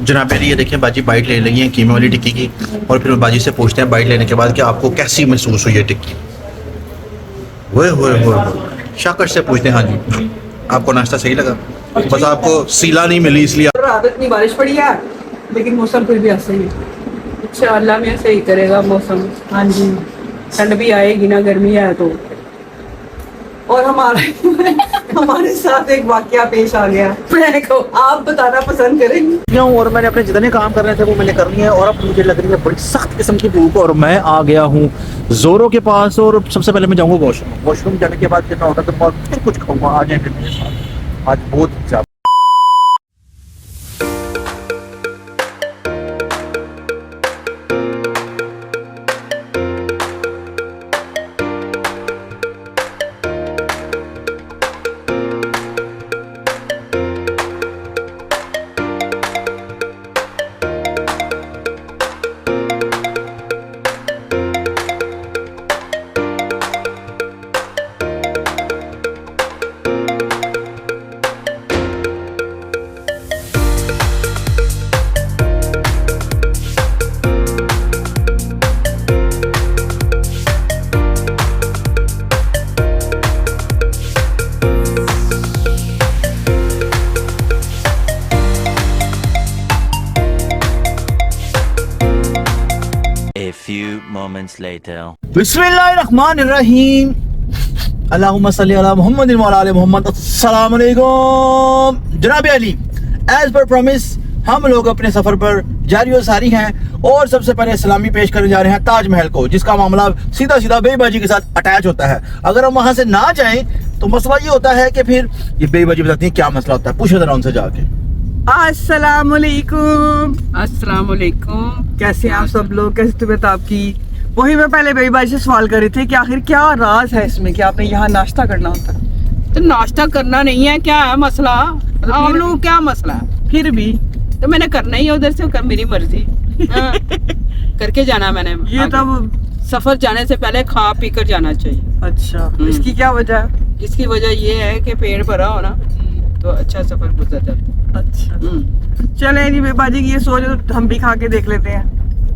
जनाब ये देखें बाजी बाइट ले लगी है कीमे वाली टिक्की की। और फिर बाजी से पूछते हैं बाइट लेने के बाद कि आपको कैसी महसूस हुई है टिक्की। वो शाकर से पूछते हैं हाँ जी आपको नाश्ता सही लगा? बस आपको सीला नहीं मिली इसलिए। रात इतनी बारिश पड़ी है लेकिन मौसम फिर भी ऐसा ही है। अच्छा अल्लाह में सही करेगा मौसम। हाँ जी ठंड भी आएगी ना, गर्मी है तो। और हमारे साथ एक वाकया पेश आ गया, मैं को आप बताना पसंद करेंगे। और मैंने अपने जितने काम करने थे वो मैंने कर लिए हैं और अब मुझे लग रही है बड़ी सख्त किस्म की भूख और मैं आ गया हूँ जोरों के पास। और सबसे पहले मैं जाऊँगा वॉशरूम जाने के बाद फिर मैं ऑर्डर करूँगा और फिर कुछ खाऊंगा। आ जाए फिर मेरे साथ, आज बहुत ज़्यादा। A few moments later. बिस्मिल्लाहिर्रहमानिर्रहीम। अल्लाहुम्मा सल्ली अला मुहम्मद व अला आलि मुहम्मद। अस्सलाम वालेकुम। जनाब अली, एज पर प्रॉमिस हम लोग अपने सफर पर जारी और सारी हैं और सबसे पहले सलामी पेश करने जा रहे हैं ताजमहल को, जिसका मामला सीधा सीधा बेईबाजी के साथ अटैच होता है। अगर हम वहां से ना जाएं तो मसला ये होता है कि फिर ये बेईबाजी बताती है क्या मसला होता है। पूछो जरा उनसे जाके। अस्सलाम वालेकुम। कैसे हैं आप सब लोग, कैसी तबीयत आपकी? वही मैं पहले बेईबाजी से सवाल कर रही थी कि आखिर क्या राज है इसमें कि आपने यहाँ नाश्ता करना होता है। तो नाश्ता करना नहीं है, क्या है मसला? आप लोगों को क्या मसला है? फिर भी तो मैंने करना ही है, उधर से कर मेरी मर्जी। हाँ, करके जाना मैंने। ये तब सफर जाने से पहले खा पी कर जाना चाहिए। अच्छा इसकी क्या वजह है? इसकी वजह ये है कि पेट भरा हो ना तो अच्छा सफर गुजर जाता है। अच्छा चले नहीं बेबाजी की ये सोच तो हम भी खा के देख लेते हैं।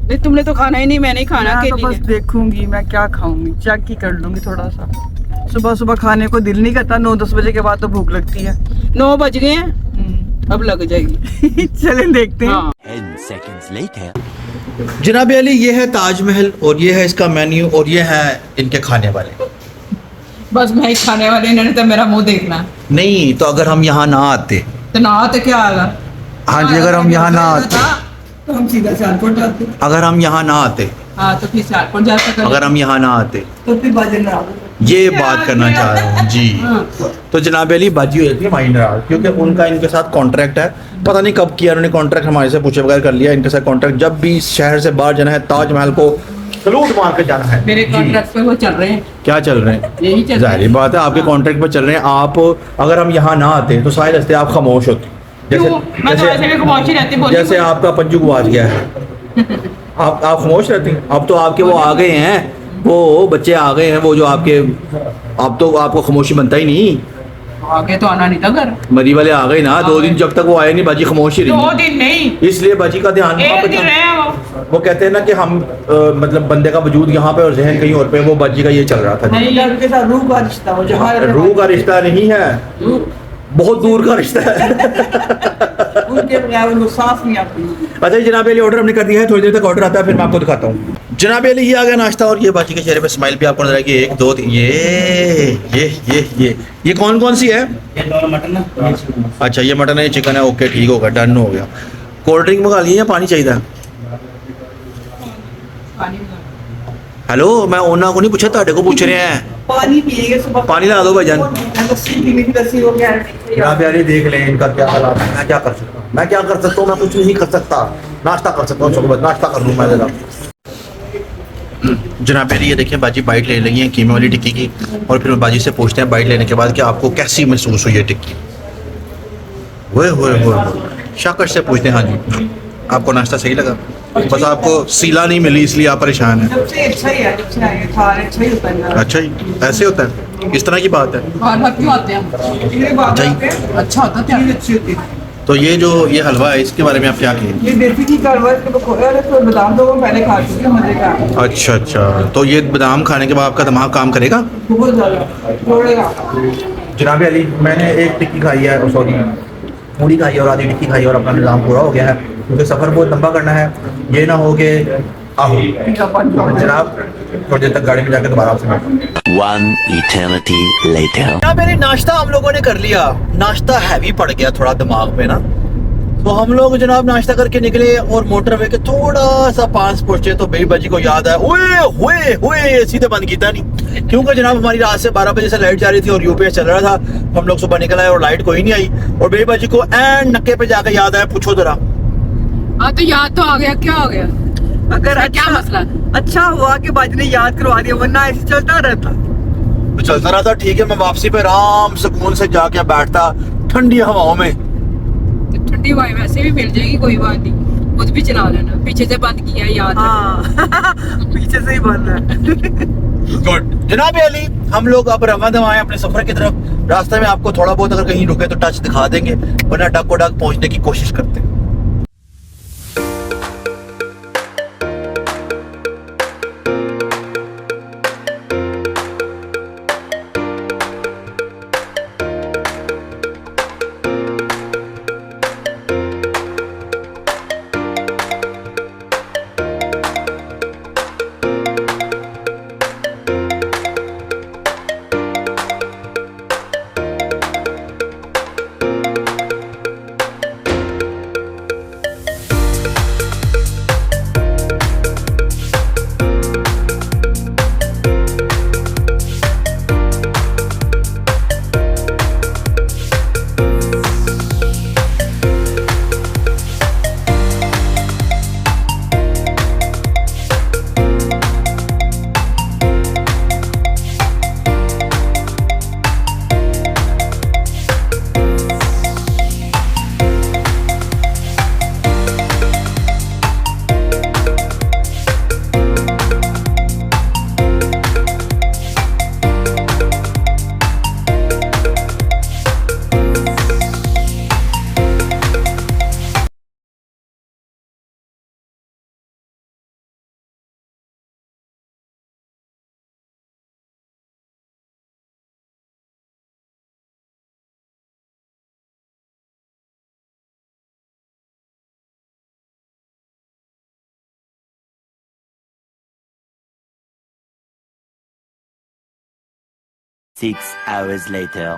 नहीं तुमने तो खाना ही नहीं, मैंने ही खाना मैं के तो लिए। बस देखूंगी मैं क्या खाऊंगी, चेक ही कर लूंगी थोड़ा सा। सुबह सुबह खाने को दिल नहीं करता, 9-10 बजे के बाद तो भूख लगती है। 9 बज गए हैं, अब लग जाएगी। चले देखते हैं। हाँ 10 seconds later. जनाब अली ये है ताजमहल और ये है इसका मेन्यू और ये है इनके खाने वाले। बस मैं ही खाने वाले, इन्होंने तो मेरा मुंह देखना है। नहीं तो अगर हम यहाँ ना आते। तो ना तो क्या आएगा? हाँ जी अगर हम यहाँ ना आते, तो हम सीधा सियालकोट जाते। अगर हम यहाँ ना आते, हाँ तो फिर सियालकोट जा सकते। अगर हम यहाँ ना आते तो फिर बाजे ना ये बात करना चाह रहे हैं जी। तो जनाब अली बाजी हुई थी हमारी नाराज क्योंकि उनका इनके साथ कॉन्ट्रैक्ट है। पता नहीं कब किया उन्होंने कॉन्ट्रैक्ट, हमारे से पूछे बगैर कर लिया इनके साथ कॉन्ट्रैक्ट। जब भी शहर से बाहर जाना है ताजमहल को सलूट मार के जाना है। मेरे जी। कॉन्ट्रैक्ट पे वो चल रहे हैं। क्या चल रहे हैं? यही चल रहे जाहिर हैं। बात है आपके कॉन्ट्रैक्ट पर चल रहे हैं। आप अगर हम यहाँ ना आते तो सारे रास्ते आप खामोश होते। क्यों? मैं तो ऐसे भी खामोश ही रहती, बोली जैसे कोई। आपका पंजू गुआच गया है आप खामोश रहती हैं। अब तो आपके वो आ गए हैं, वो बच्चे आ गए हैं वो जो आपके, अब तो आपको खामोशी बनता ही नहीं। आगे तो आना नहीं था घर। मरी वाले आ गए ना 2 दिन, जब तक वो आए नहीं बाजी खामोश ही 2 रही। दिन नहीं, इसलिए बाजी का ध्यान एक दिन रहे हैं वो कहते हैं ना कि हम मतलब बंदे का वजूद यहाँ पे और जहन कहीं और पे। वो बाजी का ये चल रहा था। नहीं। उनके साथ रूह का रिश्ता हो जहाँ रूह का रिश्ता नहीं है, बहुत दूर का रिश्ता है। उनके बगैर उनको सांस नहीं आती। अच्छा जी जनाब अली ऑर्डर हमने कर दिया है, थोड़ी देर तक ऑर्डर आता है फिर मैं आपको दिखाता हूँ। जनाब अली ये आ गया नाश्ता और ये बाजी के चेहरे पे स्माइल भी आपको नजर आएगी। 1 2 3 ये कौन कौन सी है? ये दोनों मटन है। अच्छा ये मटन है, ये चिकन है। ओके ठीक होगा, डन हो गया। कोल्ड ड्रिंक मंगा लिए या पानी चाहिए? हेलो मैं ओना को नहीं पूछा, ताड़े को पूछ रहे हैं। पानी पिएंगे सुबह, पानी ला दो भाईजान। लस्सी पीने की लस्सी हो गया। जनाब अली देख लें इनका क्या हालात है। मैं क्या कर सकता हूँ? मैं क्या कर सकता हूँ? मैं कुछ नहीं कर सकता। नाश्ता कर सकता हूँ, चलो नाश्ता कर लूँ मैं जरा। जनाब अली ये देखें बाजी बाइट ले लगी है कीमे वाली टिक्की की। और फिर बाजी से पूछते हैं बाइट लेने के बाद कि आपको कैसी महसूस हुई है टिक्की। वो शाकर से पूछते हैं हाँ जी आपको नाश्ता सही लगा? बस आपको सीला नहीं मिली इसलिए आप परेशान हैं। सबसे अच्छा ही है, अच्छा है, खाना अच्छा ही होता है। अच्छा जी ऐसे होता है, इस तरह की बात है। बार बार क्यों आते हैं हम? ये बात अच्छा ही। है, अच्छा होता है चीज़ अच्छी होती है। तो ये हलवा है, इसके बारे में आप क्या कहेंगे? ये देसी घी का हलवा है, इसको खोया है, तो बादाम तो वो पहले खा चुके हैं, मजे का। अच्छा अच्छा, तो ये बादाम खाने के बाद आपका दिमाग काम करेगा? बहुत ज्यादा छोड़ेगा। जनाब अली, मैंने एक टिक्की खाई है, सॉरी पूरी खाई है और आधी टिक्की खाई है और अपना निज़ाम पूरा हो गया है, क्योंकि सफ़र बहुत लंबा करना है। ये ना हो कि आहो जनाब थोड़ी देर तक गाड़ी में जाकर दोबारा आपसे मिलते हैं। One eternity later. ना मेरे नाश्ता हम लोगों ने कर लिया, नाश्ता हैवी पड़ गया थोड़ा दिमाग पे ना, तो हम लोग जनाब नाश्ता करके निकले और मोटरवे के थोड़ा सा पास पहुंचे तो बेबी बाजी को याद आया, ओए हुए हुए सीधे बंद किया नहीं, क्योंकि जनाब हमारी रात से 12 बजे से लाइट जा रही थी और यूपीएस चल रहा था। हम लोग सुबह निकल आए और लाइट कोई नहीं आई, और बेबी बाजी को एंड नक्के पे जाकर याद आया, पूछो जरा। हाँ तो याद तो आ गया, क्या हो गया? अगर क्या मसला? अच्छा हुआ कि बाजी ने याद करवा दिया, वरना ऐसे चलता रहता। तो चलता रहा था, ठीक है, मैं वापसी पे आराम सुकून से जाके बैठता ठंडी हवाओं में। तो ठंडी हवा वैसे भी मिल जाएगी, कोई बात नहीं, खुद भी चला लेना। पीछे से बंद किया याद है। हाँ पीछे से ही बंद है। गुड जनाब अली, हम लोग अब रवाना हुए अपने सफर की तरफ। रास्ते में आपको थोड़ा बहुत अगर कहीं रुके तो टच दिखा देंगे, वरना डग डग पहुंचने की कोशिश करते हैं। Six hours later.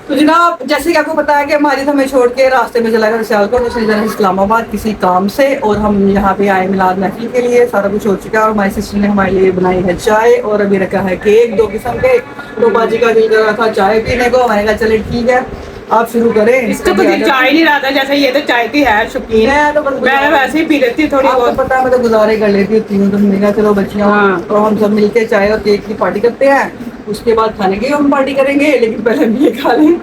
तो जनाब जैसे कि आपको पता है कि हमारी हमें छोड़ के रास्ते में चला गया सियालकोट, दूसरी तरफ इस्लामाबाद किसी काम से, और हम यहाँ पे आए मिलाद महफिल के लिए। सारा कुछ हो चुका है और हमारी सिस्टर ने हमारे लिए बनाई है चाय और अभी रखा है केक, 2 किस्म के। तो बाजी का दिल कर रहा था चाय पीने को, मैंने कहा चले ठीक है आप शुरू करें। इसको तो चाय नहीं रहा था, जैसे ये तो चाय की है शौकीन। मैं वैसे ही पी लेती थोड़ी बहुत। पता है मैं तो गुजारे कर लेती होती हूँ, तो हमने कहा चलो बच्चियाँ हाँ। तो हम सब मिलके चाय और केक की पार्टी करते हैं, उसके बाद खाने की हम पार्टी करेंगे, लेकिन पहले हम ये खा लें।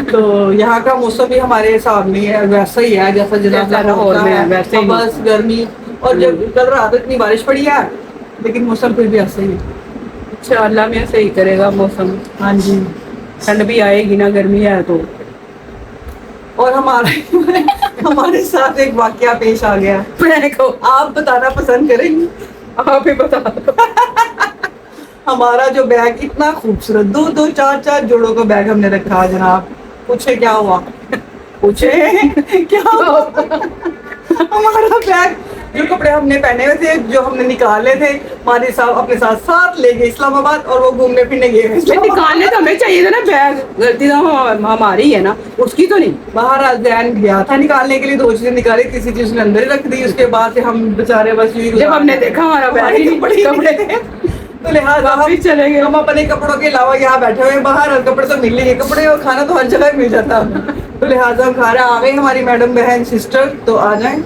तो यहाँ का मौसम भी हमारे हिसाब में है, वैसा ही है जैसा जैसा लाहौर में है, वैसे ही बस गर्मी। और जब कल रात इतनी बारिश पड़ी है, लेकिन मौसम फिर भी ऐसा ही है। अच्छा अल्लाह में सही करेगा मौसम। हाँ जी, ठंड भी आएगी ना, गर्मी है तो। और हमारे साथ एक वाकया पेश आ गया, आप बताना पसंद करेंगी? आप ही बता दो। हमारा जो बैग इतना खूबसूरत, 2-2 4-4 जोड़ों का बैग हमने रखा है जनाब। पूछे क्या हुआ? पूछे क्या हुआ? हमारा बैग, जो कपड़े हमने पहने हुए थे, जो हमने निकाले थे, हमारे साथ अपने साथ ले गए इस्लामाबाद, और वो घूमने फिरने गए निकालने तो हमें चाहिए था ना बैग, गलती तो हमारी है ना, उसकी तो नहीं। बाहर अजैन गया था निकालने के लिए, 2 चीजें निकाली, तीसरी चीज उसने अंदर ही रख दी। उसके बाद से हम बेचारे बस जब हमने देखा हमारा बैग ही नहीं, कपड़े थे, तो लिहाजा हम चले गए। हम अपने कपड़ों के अलावा यहाँ बैठे हुए, बाहर कपड़े तो मिल ही, कपड़े और खाना तो हर जगह मिल जाता। तो लिहाजा हम खा रहे। आ गए हमारी मैडम बहन सिस्टर, तो आ जाए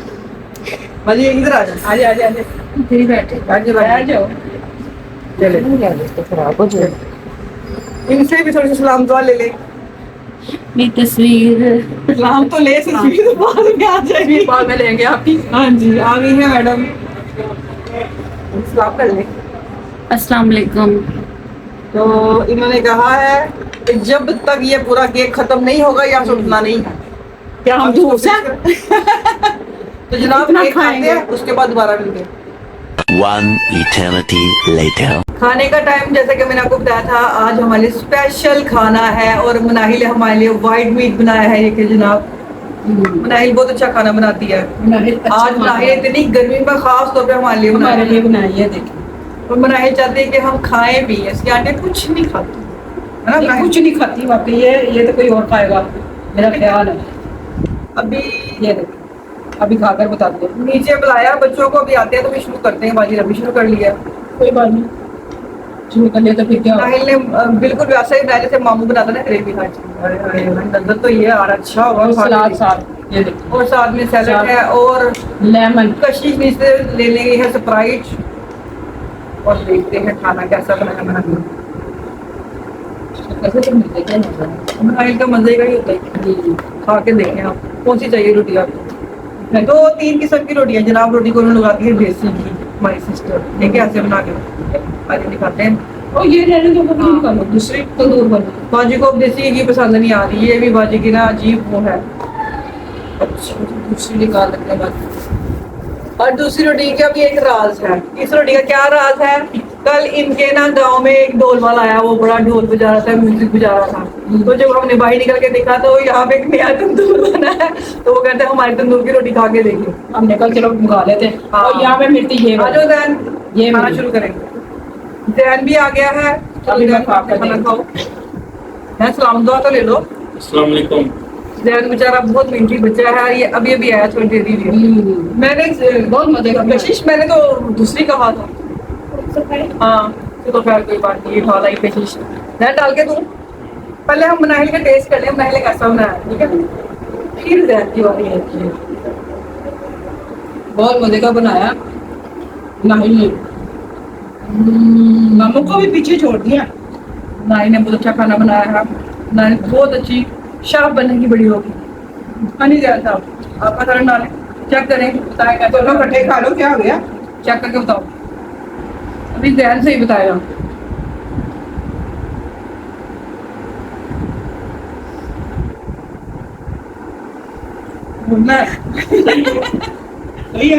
भाजी, इधर आ जाए, आजे बैठे बैठ जाओ। चले खराब हो जाए, इनसे भी थोड़ी सी सलाम दुआ ले ले। मेरी तस्वीर सलाम तो ले, तस्वीर तो बाद में आ जाएगी, बाद में लेंगे आपकी। हाँ जी, आ गई है मैडम, सलाम कर ले। अस्सलाम वालेकुम। तो इन्होंने कहा है कि जब तक ये पूरा केक खत्म नहीं होगा यहाँ से उठना नहीं है। क्या हम अब इसको धूप से तो जनाब इतना एक खाते खाएंगे। हैं, उसके बाद दोबारा मिलते हैं। One eternity later. खाने का टाइम जैसे कि मैंने आपको बताया था, आज हमारे लिए स्पेशल खाना है और मनाहिल ने हमारे लिए वाइट मीट बनाया है। ये कि जनाब मनाहिल बहुत अच्छा खाना बनाती है। आज मनाहिल इतनी गर्मी में खास तौर पे हमारे लिए बनाई है देखिए। और मनाहिल चाहते हैं कि हम खाएं भी। इसके आंटी कुछ नहीं खाती है ना ये मनाहिल? कुछ नहीं खाती वाकई, ये तो कोई और खाएगा मेरा ख्याल है। अभी ये देखो अभी खाकर बता दो। नीचे बुलाया बच्चों को, अभी आते हैं तो भी शुरू करते हैं। बाजी अभी शुरू कर लिया। कोई बात नहीं, शुरू कर लिया तो फिर क्या होगा? नाहिल ने बिल्कुल वैसा ही बनाया जैसे मामू बनाता ना ग्रेवी। हाँ जी, नजर तो ये आ रहा अच्छा होगा। और खाने सलाद में। साथ ये देखो, और साथ में सैलड सलाद। है और लेमन। कशिश नीचे ले लेंगे है स्प्राइट। और देखते हैं खाना कैसा बनाया मैंने। कैसे तो मिलते क्या मजा है। नाहिल का मजे का ही होता है। खा के देखें आप कौन सी चाहिए रोटी आपको। 2-3 किस्म की रोटियां जनाब। रोटी को उन्होंने लगाती है देसी घी, हमारी सिस्टर। ठीक है, ऐसे बना के आज दिखाते हैं। और ये रहने दो, कभी निकालो दूसरी तंदूर बनो। बाजी को अब देसी घी पसंद नहीं आ रही। ये भी बाजी की ना अजीब वो है। अच्छा दूसरी निकाल लेते हैं बाद। और दूसरी रोटी का भी एक राज है। इस रोटी का क्या राज है? कल इनके ना गांव में एक ढोल वाला आया, वो बड़ा ढोल बजा रहा था, म्यूजिक बजा रहा था। तो जब हमने बाहर निकल के देखा तो यहाँ पे एक नया तंदूर बना है। तो वो कहते हैं हमारी तंदूर की रोटी खा के देखिए। हमने कल चलो मंगा लेते हैं। हाँ। और यहाँ पे मिलती ये आ जाओ दैन, ये खाना मिली। शुरू करेंगे। दैन भी आ गया है। अभी मैं खा कर खाना देखती खाओ। है सलाम दुआ तो ले लो। अस्सलाम वालेकुम। दैन बेचारा बहुत मिनटी बच्चा है। ये अभी अभी आया, थोड़ी देर ही हुई। मैंने बहुत मजे का कशिश मैंने तो दूसरी कहा था। हाँ तो खैर कोई बात नहीं, खा लाई कशिश। दैन डाल के दूं। पहले हम मनाहिल का टेस्ट कर लें, मनाहिल ने कैसा बनाया, ठीक है? फिर दैन की बारी है। बहुत मजे का बनाया नाहिल ने। मामू को भी पीछे छोड़ दिया। नाई ने बहुत अच्छा खाना बनाया है। नाई बहुत अच्छी शाफ बनने की बड़ी होगी। हनी दिया था आपका तरह डालें, चेक करें, बताएं कैसे। दोनों इकट्ठे खा लो, क्या हो गया? चेक करके बताओ। अभी ध्यान से ही बताएगा। सही है।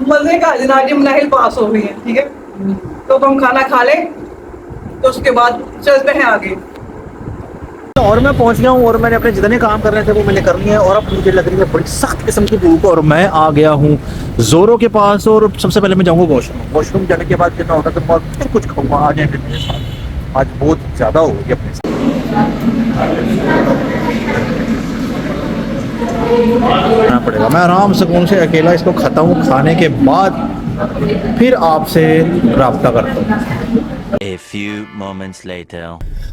मजे का जनाब मनाहिल पास हो गई है, ठीक है? तो अब हम खाना खा लें तो उसके बाद चलते हैं आगे। और मैं पहुंच गया हूँ और मैंने अपने जितने काम करने थे वो मैंने कर लिए हैं। और अब मुझे लग रही है बड़ी सख्त किस्म की भूख और मैं आ गया हूँ जोरों के पास। और सबसे पहले मैं जाऊँगा वॉशरूम जाने के बाद कितना होता है तो मैं फिर कुछ खाऊंगा। आ जाए फिर मेरे साथ, आज बहुत ज़्यादा हो गई अपने साथ। खाना पड़ेगा। मैं आराम सुकून से अकेला इसको खाता हूँ, खाने के बाद फिर आपसे रब्ता करता हूँ। A few moments later.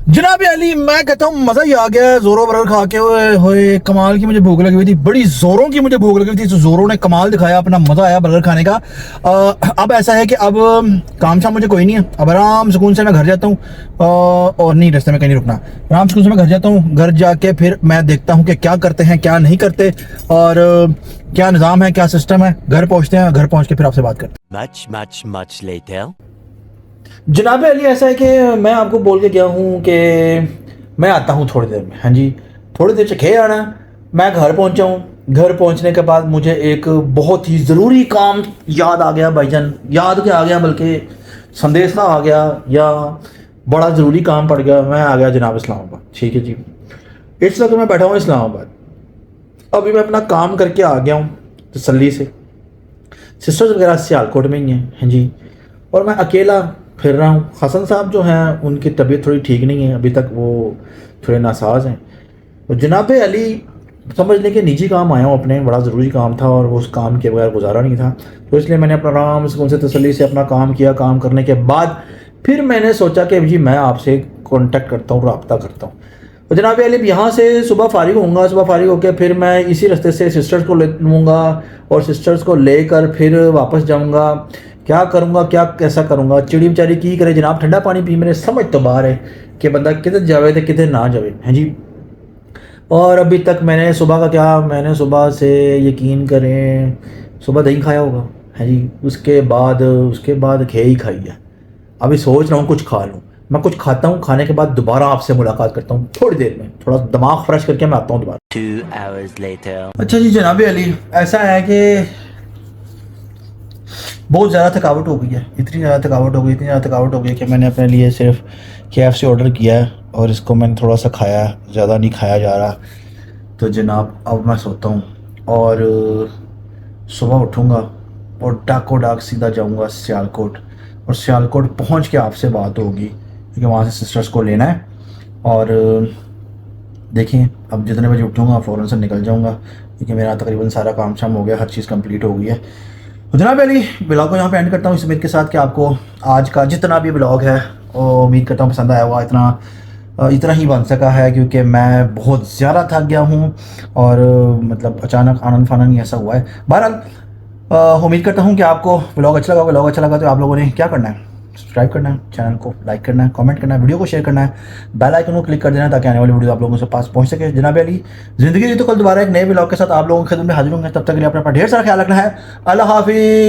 जनाब अली, मैं कहता हूँ मज़ा ही आ गया है जोरों बर्गर खा के। हुए कमाल की मुझे भूख लगी हुई थी, बड़ी जोरों की मुझे भूख लगी हुई थी। तो जोरों ने कमाल दिखाया, अपना मज़ा आया बर्गर खाने का। अब ऐसा है कि अब काम शाम मुझे कोई नहीं है। अब आराम सुकून से मैं घर जाता हूँ और नहीं, रास्ते में कहीं नहीं रुकना। आराम सुकून से मैं घर जाता हूँ। घर जाके फिर मैं देखता हूँ कि क्या करते हैं क्या नहीं करते और क्या निज़ाम है क्या सिस्टम है। घर पहुँचते हैं, घर पहुँच के फिर आपसे बात करते हैं। Much later. जनाब अली, ऐसा है कि मैं आपको बोल के गया हूँ कि मैं आता हूँ थोड़ी देर में। हाँ जी, थोड़ी देर से खे आना। मैं घर पहुँचा हूँ। घर पहुँचने के बाद मुझे एक बहुत ही ज़रूरी काम याद आ गया भाईजान। याद क्या आ गया, बल्कि संदेशा आ गया या बड़ा ज़रूरी काम पड़ गया। मैं आ गया जनाब इस्लामाबाद। ठीक है जी, इस वक्त मैं बैठा हूँ इस्लामाबाद। अभी मैं अपना काम करके आ गया हूँ तसल्ली से। सिस्टर्स वगैरह सियालकोट में ही हैं। हाँ जी, और मैं अकेला फिर रहा हूँ। हसन साहब जो हैं उनकी तबीयत थोड़ी ठीक नहीं है अभी तक, वो थोड़े नासाज हैं। तो जनाब अली समझ लें कि निजी काम आया हूँ अपने, बड़ा ज़रूरी काम था और वो उस काम के बगैर गुजारा नहीं था। तो इसलिए मैंने अपना आराम से उनसे तसल्ली से अपना काम किया। काम करने के बाद फिर मैंने सोचा कि जी मैं आपसे कॉन्टेक्ट करता हूँ, रब्ता करता हूँ। तो जनाब अली यहाँ से सुबह फारिग होऊंगा। सुबह फारिग होकर फिर मैं इसी रास्ते से सिस्टर्स को ले लूँगा और सिस्टर्स को लेकर फिर वापस जाऊँगा। क्या करूँगा, क्या कैसा करूँगा, चिड़ी बेचारी की करे जनाब। ठंडा पानी पी, मेरे समझ तो बाहर है कि बंदा किधर जावे तो किधर ना जावे। हैं जी, और अभी तक मैंने सुबह का क्या, मैंने सुबह से यकीन करें सुबह दही खाया होगा। हैं जी, उसके बाद घे ही खाई है। अभी सोच रहा हूँ कुछ खा लूँ। मैं कुछ खाता हूँ, खाने के बाद दोबारा आपसे मुलाकात करता हूँ थोड़ी देर में, थोड़ा दिमाग फ्रेश करके मैं आता हूँ दोबारा। 2 hours later. अच्छा जी जनाब अली, ऐसा है कि बहुत ज़्यादा थकावट हो गई है, इतनी ज़्यादा थकावट हो गई कि मैंने अपने लिए सिर्फ KFC ऑर्डर किया है और इसको मैंने थोड़ा सा खाया है, ज़्यादा नहीं खाया जा रहा। तो जनाब अब मैं सोता हूँ और सुबह उठूँगा और डाको डाक सीधा जाऊँगा सियालकोट, और सियालकोट पहुँच के आपसे बात होगी क्योंकि वहाँ से सिस्टर्स को लेना है। और देखिए अब जितने बजे उठूँगा फ़ौरन से निकल जाऊँगा क्योंकि मेरा तकरीबन सारा काम शाम हो गया, हर चीज़ कंप्लीट हो गई है। तो जनाब अली ब्लॉग को यहाँ पे एंड करता हूँ इस उम्मीद के साथ कि आपको आज का जितना भी ब्लॉग है वो उम्मीद करता हूँ पसंद आया होगा। इतना ही बन सका है क्योंकि मैं बहुत ज़्यादा थक गया हूँ और मतलब अचानक आनंद फानन ही ऐसा हुआ है। बहरहाल उम्मीद करता हूँ कि आपको ब्लॉग अच्छा लगा तो आप लोगों ने क्या करना है, सब्सक्राइब करना है, चैनल को लाइक करना है, कमेंट करना है, वीडियो को शेयर करना है, बेल आइकन को क्लिक कर देना ताकि आने वाली वीडियो आप लोगों के पास पहुंच सके। जनाब अली ज़िंदगी रही तो कल दोबारा एक नए ब्लॉग के साथ आप लोगों की खिदमत में हाजिर होंगे, तब तक के लिए अपना ढेर सारा ख्याल रखना है। अल्लाह हाफिज़।